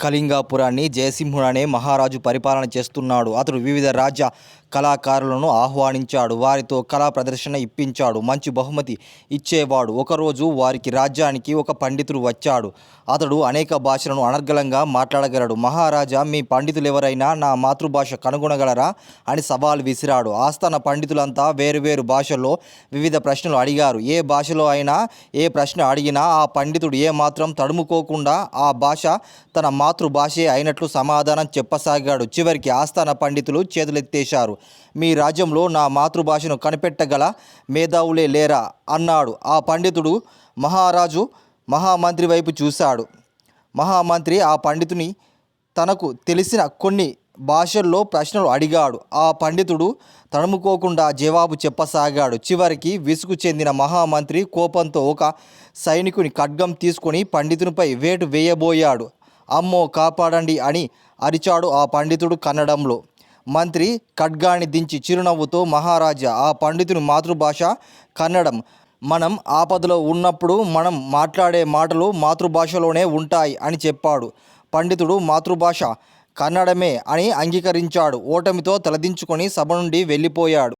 కళింగాపురాన్ని జయసింహుడు అనే మహారాజు పరిపాలన చేస్తున్నాడు. అతడు వివిధ రాజ్య కళాకారులను ఆహ్వానించాడు. వారితో కళా ప్రదర్శన ఇప్పించాడు. మంచి బహుమతి ఇచ్చేవాడు. ఒకరోజు వారికి రాజ్యానికి ఒక పండితుడు వచ్చాడు. అతడు అనేక భాషలను అనర్గళంగా మాట్లాడగలడు. మహారాజా, మీ పండితులెవరైనా నా మాతృభాష కనుగొనగలరా అని సవాల్ విసిరాడు. ఆస్థాన పండితులంతా వేరువేరు భాషల్లో వివిధ ప్రశ్నలు అడిగారు. ఏ భాషలో అయినా ఏ ప్రశ్న అడిగినా ఆ పండితుడు ఏమాత్రం తడుముకోకుండా ఆ భాష తన మాతృభాషే అయినట్లు సమాధానం చెప్పసాగాడు. చివరికి ఆస్థాన పండితులు చేతులెత్తేశారు. మీ రాజ్యంలో నా మాతృభాషను కనిపెట్టగల మేధావులే లేరా అన్నాడు. ఆ పండితుడు మహామంత్రి వైపు చూశాడు. మహామంత్రి ఆ పండితుని తనకు తెలిసిన కొన్ని భాషల్లో ప్రశ్నలు అడిగాడు. ఆ పండితుడు తడుముకోకుండా జవాబు చెప్పసాగాడు. చివరికి విసుగు చెందిన మహామంత్రి కోపంతో ఒక సైనికుని ఖడ్గం తీసుకొని పండితునిపై వేటు వేయబోయాడు. అమ్మో, కాపాడండి అని అరిచాడు ఆ పండితుడు కన్నడంలో. మంత్రి ఖడ్గాన్ని దించి చిరునవ్వుతో, మహారాజా, ఆ పండితుని మాతృభాష కన్నడం. మనం ఆపదలో ఉన్నప్పుడు మనం మాట్లాడే మాటలు మాతృభాషలోనే ఉంటాయి అని చెప్పాడు. పండితుడు మాతృభాష కన్నడమే అని అంగీకరించాడు. ఓటమితో తలదించుకొని సభ నుండి వెళ్ళిపోయాడు.